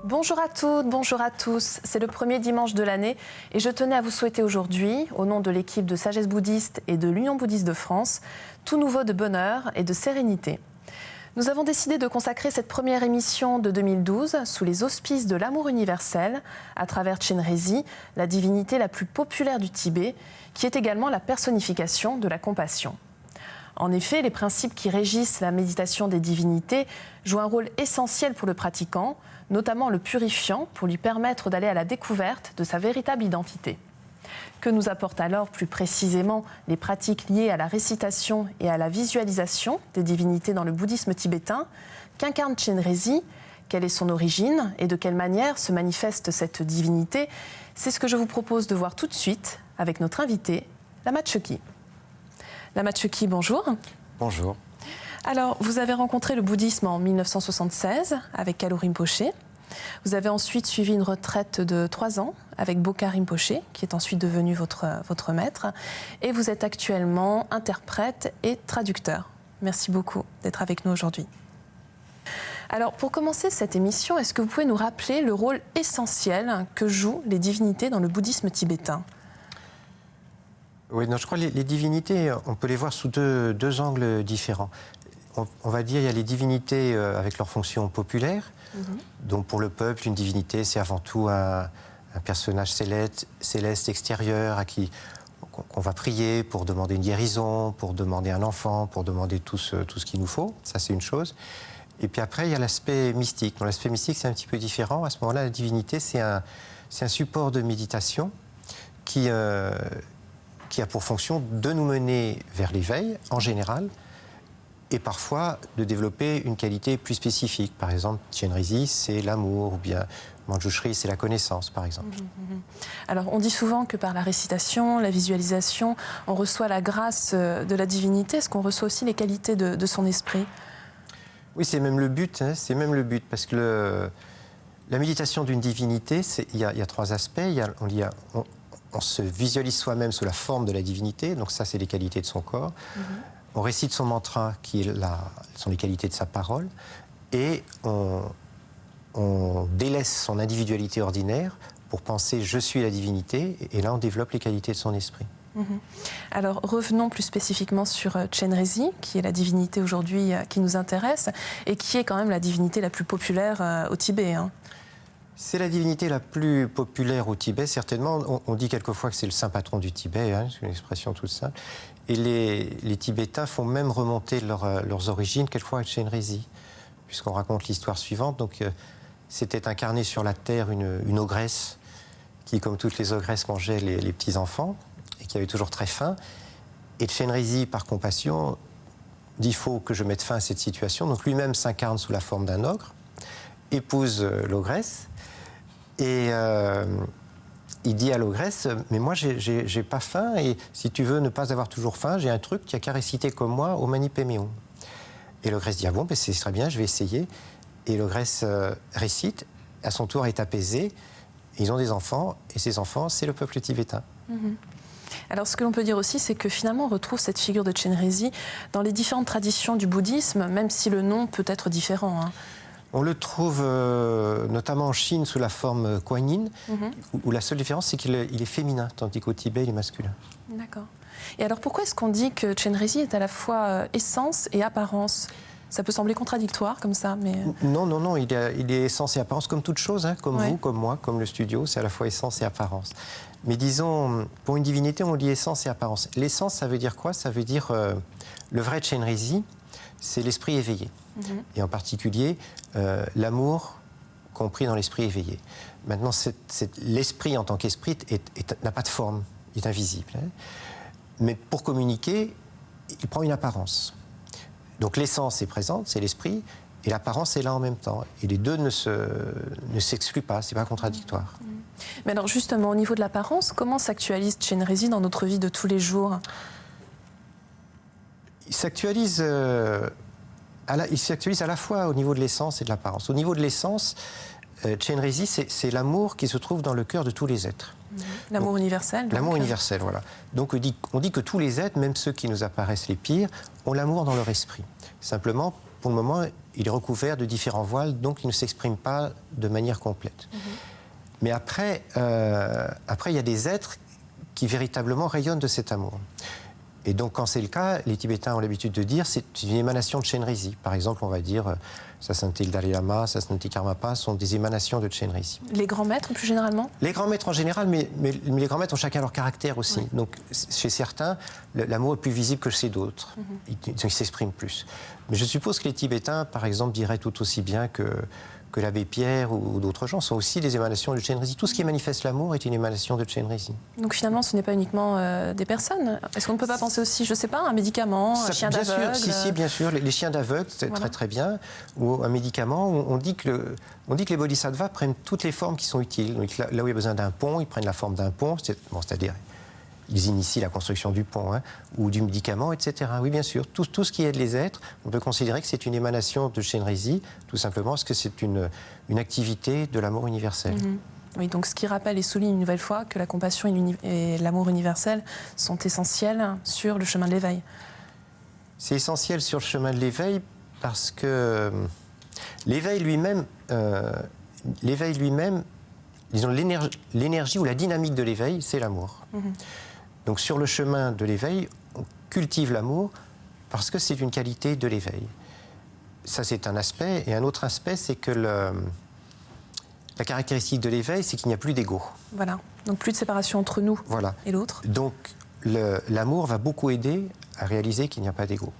Bonjour à toutes, bonjour à tous. C'est le premier dimanche de l'année et je tenais à vous souhaiter aujourd'hui, au nom de l'équipe de Sagesse Bouddhiste et de l'Union Bouddhiste de France, tout nouveau de bonheur et de sérénité. Nous avons décidé de consacrer cette première émission de 2012 sous les auspices de l'amour universel à travers Chenrezig, la divinité la plus populaire du Tibet, qui est également la personnification de la compassion. En effet, les principes qui régissent la méditation des divinités jouent un rôle essentiel pour le pratiquant, notamment le purifiant pour lui permettre d'aller à la découverte de sa véritable identité. Que nous apportent alors plus précisément les pratiques liées à la récitation et à la visualisation des divinités dans le bouddhisme tibétain? Qu'incarne Chenrezig? Quelle est son origine et de quelle manière se manifeste cette divinité? C'est ce que je vous propose de voir tout de suite avec notre invitée, Lama Chökyi. Lama Chökyi, bonjour. Bonjour. Alors, vous avez rencontré le bouddhisme en 1976 avec Kalu Rinpoche. Vous avez ensuite suivi une retraite de 3 ans avec Bokar Rinpoche, qui est ensuite devenu votre maître. Et vous êtes actuellement interprète et traducteur. Merci beaucoup d'être avec nous aujourd'hui. Alors, pour commencer cette émission, est-ce que vous pouvez nous rappeler le rôle essentiel que jouent les divinités dans le bouddhisme tibétain ? Oui, non, je crois que les divinités, on peut les voir sous deux angles différents. On va dire qu'il y a les divinités avec leur fonction populaire. Donc pour le peuple, une divinité, c'est avant tout un personnage céleste extérieur à qui on va prier pour demander une guérison, pour demander un enfant, pour demander tout ce qu'il nous faut. Ça, c'est une chose. Et puis après, il y a l'aspect mystique. Dans l'aspect mystique, c'est un petit peu différent. À ce moment-là, la divinité, c'est un support de méditation qui a pour fonction de nous mener vers l'éveil, en général, et parfois de développer une qualité plus spécifique. Par exemple, Chenrezig, c'est l'amour, ou bien Manjushri, c'est la connaissance, par exemple. Alors, on dit souvent que par la récitation, la visualisation, on reçoit la grâce de la divinité. Est-ce qu'on reçoit aussi les qualités de son esprit? Oui, c'est même le but, hein, c'est même le but, parce que la méditation d'une divinité, il y a 3 aspects. On se visualise soi-même sous la forme de la divinité, donc ça, c'est les qualités de son corps. On récite son mantra, qui sont les qualités de sa parole, et on délaisse son individualité ordinaire pour penser « je suis la divinité », et là, on développe les qualités de son esprit. Alors, revenons plus spécifiquement sur Chenrezig, qui est la divinité aujourd'hui qui nous intéresse, et qui est quand même la divinité la plus populaire au Tibet, hein. C'est la divinité la plus populaire au Tibet, certainement. On dit quelquefois que c'est le saint patron du Tibet, hein, c'est une expression toute simple. Et les Tibétains font même remonter leurs origines, quelquefois à Chenrezig, puisqu'on raconte l'histoire suivante. Donc, c'était incarné sur la terre une ogresse qui, comme toutes les ogresses, mangeait les petits-enfants et qui avait toujours très faim. Et Chenrezig, par compassion, dit « il faut que je mette fin à cette situation ». Donc, lui-même s'incarne sous la forme d'un ogre, épouse l'ogresse, et il dit à l'ogresse « mais moi, j'ai pas faim, et si tu veux ne pas avoir toujours faim, j'ai un truc, tu n'as qu'à réciter comme moi au Mani Padme Hum ». Et l'ogresse dit « ah bon, ben c'est très bien, je vais essayer ». Et l'ogresse récite, à son tour est apaisée, ils ont des enfants, et ces enfants, c'est le peuple tibétain. Alors, ce que l'on peut dire aussi, c'est que finalement, on retrouve cette figure de Chenrezig dans les différentes traditions du bouddhisme, même si le nom peut être différent, hein. On le trouve notamment en Chine sous la forme Kuan Yin, où la seule différence, c'est qu'il est féminin, tandis qu'au Tibet, il est masculin. D'accord. Et alors, pourquoi est-ce qu'on dit que Chenrezig est à la fois essence et apparence? Ça peut sembler contradictoire comme ça, mais... Non, il est essence et apparence comme toute chose, hein, comme vous, comme moi, comme le studio, c'est à la fois essence et apparence. Mais disons, pour une divinité, on dit essence et apparence. L'essence, ça veut dire quoi? Ça veut dire, le vrai Chenrezig, c'est l'esprit éveillé. Et en particulier, l'amour compris dans l'esprit éveillé. Maintenant, l'esprit en tant qu'esprit n'a pas de forme, il est invisible, hein. Mais pour communiquer, il prend une apparence. Donc l'essence est présente, c'est l'esprit, et l'apparence est là en même temps. Et les deux ne s'excluent pas, c'est pas contradictoire. Mais alors justement, au niveau de l'apparence, comment s'actualise Chenrezig dans notre vie de tous les jours? Il s'actualise à la fois au niveau de l'essence et de l'apparence. Au niveau de l'essence, Chenrezig, c'est l'amour qui se trouve dans le cœur de tous les êtres. L'amour universel. L'amour universel, voilà. Donc on dit que tous les êtres, même ceux qui nous apparaissent les pires, ont l'amour dans leur esprit. Simplement, pour le moment, il est recouvert de différents voiles, donc il ne s'exprime pas de manière complète. Mais après, il y a des êtres qui véritablement rayonnent de cet amour. Et donc, quand c'est le cas, les Tibétains ont l'habitude de dire c'est une émanation de Chenrezig. Par exemple, on va dire Sasantil Dalai Lama, Sasantil Karmapa sont des émanations de Chenrezig. Les grands maîtres, plus généralement? Les grands maîtres en général, mais les grands maîtres ont chacun leur caractère aussi. Oui. Donc, chez certains, l'amour est plus visible que chez d'autres. Ils s'expriment plus. Mais je suppose que les Tibétains, par exemple, diraient tout aussi bien que l'abbé Pierre ou d'autres gens sont aussi des émanations de Chenrezig. Tout ce qui manifeste l'amour est une émanation de Chenrezig. Donc finalement, ce n'est pas uniquement des personnes. Est-ce qu'on ne peut pas penser aussi, je ne sais pas, un médicament, un chien d'aveugle? Si, bien sûr. Les chiens d'aveugle, c'est très bien. Ou un médicament. On dit que les bodhisattvas prennent toutes les formes qui sont utiles. Donc, là où il y a besoin d'un pont, ils prennent la forme d'un pont, c'est-à-dire ils initient la construction du pont, ou du médicament, etc. Oui, bien sûr. Tout ce qui aide les êtres, on peut considérer que c'est une émanation de Chenrezig, tout simplement parce que c'est une activité de l'amour universel. Oui, donc ce qui rappelle et souligne une nouvelle fois que la compassion et l'amour universel sont essentiels sur le chemin de l'éveil. C'est essentiel sur le chemin de l'éveil parce que l'éveil lui-même, disons l'énergie ou la dynamique de l'éveil, c'est l'amour. Donc sur le chemin de l'éveil, on cultive l'amour parce que c'est une qualité de l'éveil. Ça, c'est un aspect. Et un autre aspect, c'est que la caractéristique de l'éveil, c'est qu'il n'y a plus d'ego. Voilà. Donc plus de séparation entre nous et l'autre. Donc l'amour va beaucoup aider à réaliser qu'il n'y a pas d'ego.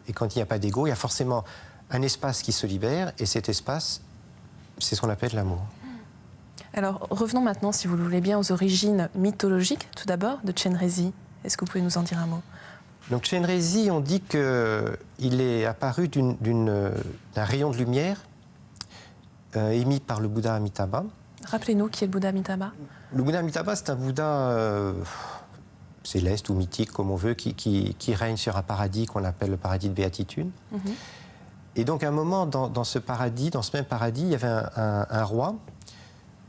Et quand il n'y a pas d'ego, il y a forcément un espace qui se libère. Et cet espace, c'est ce qu'on appelle l'amour. Alors, revenons maintenant, si vous le voulez bien, aux origines mythologiques, tout d'abord, de Chenrezig. Est-ce que vous pouvez nous en dire un mot? Donc, Chenrezig, on dit qu'il est apparu d'un rayon de lumière émis par le Bouddha Amitabha. Rappelez-nous qui est le Bouddha Amitabha. Le Bouddha Amitabha, c'est un Bouddha céleste ou mythique, comme on veut, qui règne sur un paradis qu'on appelle le paradis de béatitude. Et donc, à un moment, dans ce même paradis, il y avait un roi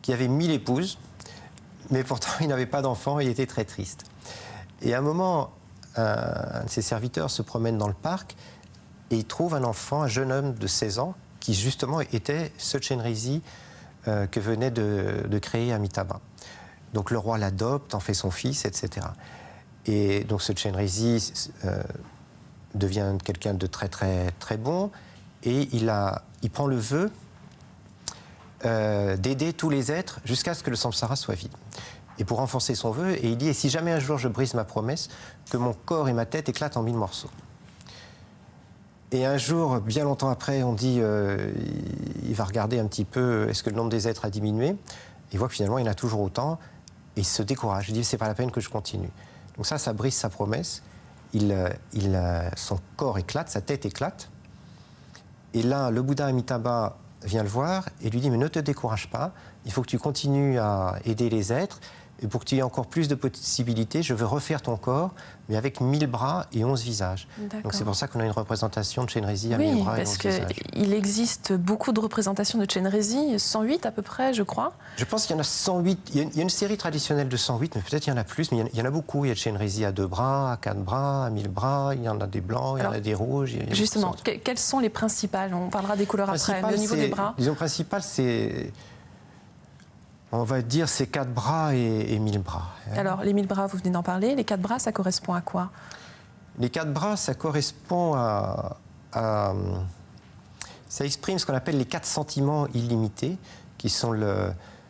qui avait 1000 épouses, mais pourtant il n'avait pas d'enfants et il était très triste. Et à un moment, un de ses serviteurs se promène dans le parc et il trouve un enfant, un jeune homme de 16 ans, qui justement était ce Chenrezig que venait de créer Amitabha. Donc le roi l'adopte, en fait son fils, etc. Et donc ce Chenrezig devient quelqu'un de très très très bon et il prend le vœu d'aider tous les êtres jusqu'à ce que le samsara soit vide. Et pour renforcer son vœu, et il dit « Et si jamais un jour je brise ma promesse, que mon corps et ma tête éclatent en 1000 morceaux ». Et un jour, bien longtemps après, on dit il va regarder un petit peu, est-ce que le nombre des êtres a diminué? Il voit que finalement, il y en a toujours autant, et il se décourage. Il dit « C'est pas la peine que je continue ». Donc ça brise sa promesse. Son corps éclate, sa tête éclate. Et là, le Bouddha Amitabha vient le voir et lui dit « Mais ne te décourage pas, il faut que tu continues à aider les êtres. Et pour que tu aies encore plus de possibilités, je veux refaire ton corps, mais avec 1000 bras et 11 visages. » Donc c'est pour ça qu'on a une représentation de Chenrezig à 1000 bras et 11 visages. Oui, parce qu'il existe beaucoup de représentations de Chenrezig, 108 à peu près, je crois. Je pense qu'il y en a 108. Il y a une série traditionnelle de 108, mais peut-être il y en a plus. Mais il y en a beaucoup. Il y a de Chenrezig à 2 bras, à 4 bras, à 1000 bras. Il y en a des blancs, il y en a des rouges. Justement, quelles sont les principales? On parlera des couleurs après, mais au niveau des bras. Disons, principal, c'est... On va dire c'est 4 bras et 1000 bras. Alors, les 1000 bras, vous venez d'en parler. Les 4 bras, ça correspond à quoi? Les 4 bras, ça correspond à ça exprime ce qu'on appelle les 4 sentiments illimités, qui sont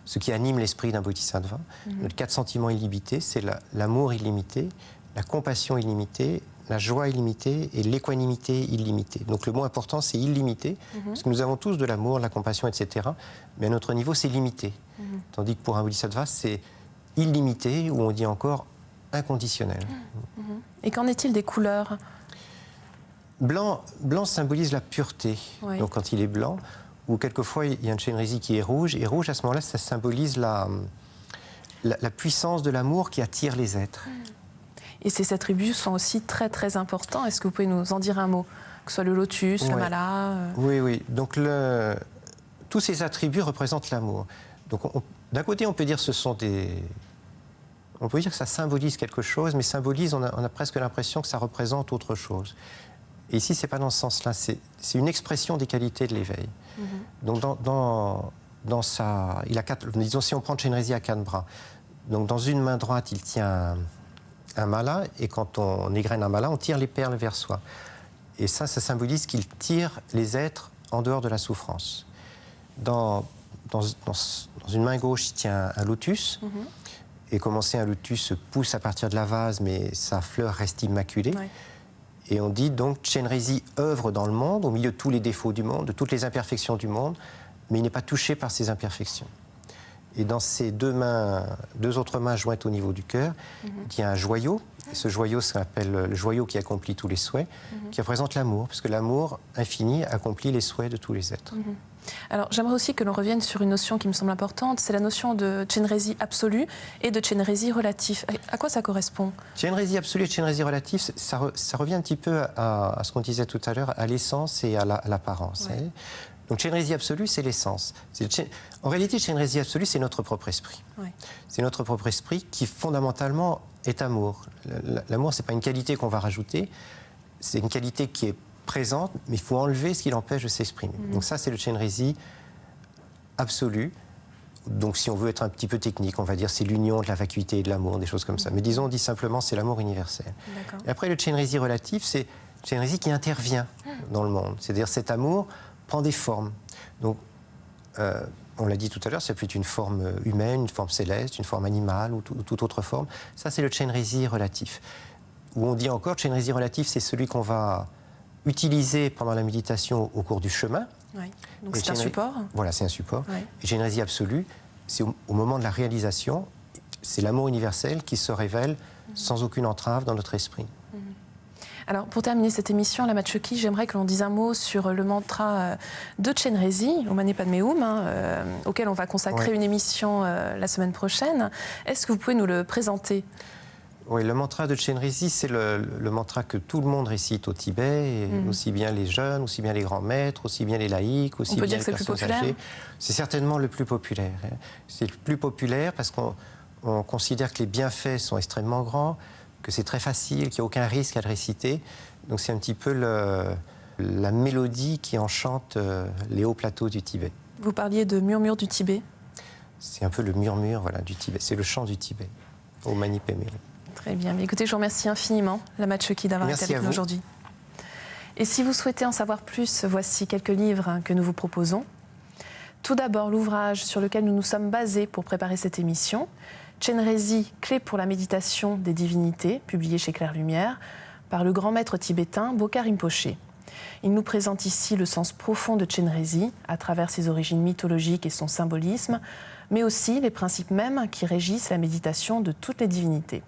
ce qui anime l'esprit d'un bodhisattva. Les 4 sentiments illimités, c'est l'amour illimité, la compassion illimitée, la joie illimitée et l'équanimité illimitée. Donc le mot important, c'est illimité, parce que nous avons tous de l'amour, de la compassion, etc. Mais à notre niveau, c'est limité. Tandis que pour un bodhisattva, c'est illimité, ou on dit encore inconditionnel. Et qu'en est-il des couleurs? Blanc symbolise la pureté. Oui. Donc quand il est blanc, ou quelquefois il y a un Chenrezig qui est rouge, et rouge à ce moment-là, ça symbolise la puissance de l'amour qui attire les êtres. Et ces attributs sont aussi très très importants. Est-ce que vous pouvez nous en dire un mot? Que ce soit le lotus, le mala Oui. Donc tous ces attributs représentent l'amour. Donc d'un côté, on peut dire que ça symbolise quelque chose, mais symbolise, on a presque l'impression que ça représente autre chose. Et ici, ce n'est pas dans ce sens-là, c'est une expression des qualités de l'éveil. Donc il a disons, si on prend Chenrezig à 4 bras, donc dans une main droite, il tient un mala, et quand on égrène un mala, on tire les perles vers soi. Et ça symbolise qu'il tire les êtres en dehors de la souffrance. Dans une main gauche, il tient un lotus. Et comme on sait, un lotus pousse à partir de la vase, mais sa fleur reste immaculée. Ouais. Et on dit donc Chenrezig œuvre dans le monde, au milieu de tous les défauts du monde, de toutes les imperfections du monde, mais il n'est pas touché par ces imperfections. Et dans ces deux autres mains jointes au niveau du cœur, il y a un joyau. Et ce joyau s'appelle le joyau qui accomplit tous les souhaits, qui représente l'amour, parce que l'amour infini accomplit les souhaits de tous les êtres. Alors, j'aimerais aussi que l'on revienne sur une notion qui me semble importante, c'est la notion de Chenrezig absolu et de Chenrezig relatif. À quoi ça correspond? Chenrezig absolu et Chenrezig relatif, ça revient un petit peu à ce qu'on disait tout à l'heure, à l'essence et à l'apparence. Ouais. Donc Chenrezig absolu, c'est l'essence. En réalité, Chenrezig absolu, c'est notre propre esprit. Ouais. C'est notre propre esprit qui, fondamentalement, est amour. L'amour, ce n'est pas une qualité qu'on va rajouter, c'est une qualité qui est présente, mais il faut enlever ce qui l'empêche de s'exprimer. Donc ça, c'est le Chenrezig absolu. Donc si on veut être un petit peu technique, on va dire c'est l'union de la vacuité et de l'amour, des choses comme ça. Mais disons, on dit simplement c'est l'amour universel. Et après, le Chenrezig relatif, c'est le Chenrezig qui intervient dans le monde. C'est-à-dire cet amour prend des formes. Donc, on l'a dit tout à l'heure, ça peut être une forme humaine, une forme céleste, une forme animale ou toute autre forme. Ça, c'est le Chenrezig relatif. Où on dit encore, Chenrezig relatif, c'est celui qu'on va utiliser pendant la méditation au cours du chemin. Oui. Donc c'est un support. Voilà, c'est un support. Oui. Et Chenrezig absolu, c'est au moment de la réalisation, c'est l'amour universel qui se révèle sans aucune entrave dans notre esprit. Alors, pour terminer cette émission, Lama Tchoki, j'aimerais que l'on dise un mot sur le mantra de Chenrezig, Om Mani Padme Hum, auquel on va consacrer une émission la semaine prochaine. Est-ce que vous pouvez nous le présenter ? Oui, le mantra de Chenrezig, c'est le mantra que tout le monde récite au Tibet, et aussi bien les jeunes, aussi bien les grands maîtres, aussi bien les laïcs, aussi bien les personnes âgées. C'est certainement le plus populaire. C'est le plus populaire parce qu'on considère que les bienfaits sont extrêmement grands, que c'est très facile, qu'il n'y a aucun risque à le réciter. Donc c'est un petit peu la mélodie qui enchante les hauts plateaux du Tibet. Vous parliez de murmure du Tibet. C'est un peu le murmure du Tibet. C'est le chant du Tibet, Om Mani Padme Hum. Très bien. Mais écoutez, je vous remercie infiniment, Lama Tchoki, d'avoir été avec nous aujourd'hui. Et si vous souhaitez en savoir plus, voici quelques livres que nous vous proposons. Tout d'abord, l'ouvrage sur lequel nous nous sommes basés pour préparer cette émission, Chenrezig, Clé pour la méditation des divinités, publié chez Claire Lumière, par le grand maître tibétain Bokar Rinpoche. Il nous présente ici le sens profond de Chenrezig, à travers ses origines mythologiques et son symbolisme, mais aussi les principes mêmes qui régissent la méditation de toutes les divinités.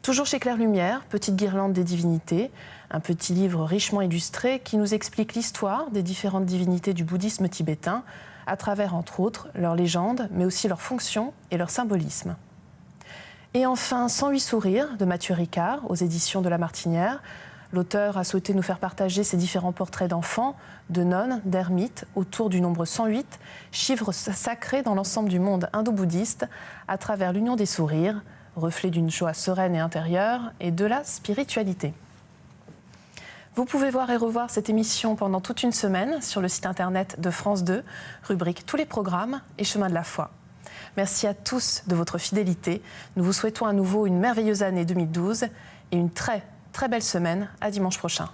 Toujours chez Claire Lumière, Petite guirlande des divinités, un petit livre richement illustré qui nous explique l'histoire des différentes divinités du bouddhisme tibétain, à travers, entre autres, leurs légendes, mais aussi leurs fonctions et leur symbolisme. Et enfin, 108 sourires de Mathieu Ricard, aux éditions de La Martinière. L'auteur a souhaité nous faire partager ses différents portraits d'enfants, de nonnes, d'ermites, autour du nombre 108, chiffre sacré dans l'ensemble du monde indo-bouddhiste, à travers l'union des sourires, reflet d'une joie sereine et intérieure, et de la spiritualité. Vous pouvez voir et revoir cette émission pendant toute une semaine sur le site internet de France 2, rubrique Tous les programmes et Chemin de la foi. Merci à tous de votre fidélité. Nous vous souhaitons à nouveau une merveilleuse année 2012 et une très, très belle semaine. À dimanche prochain.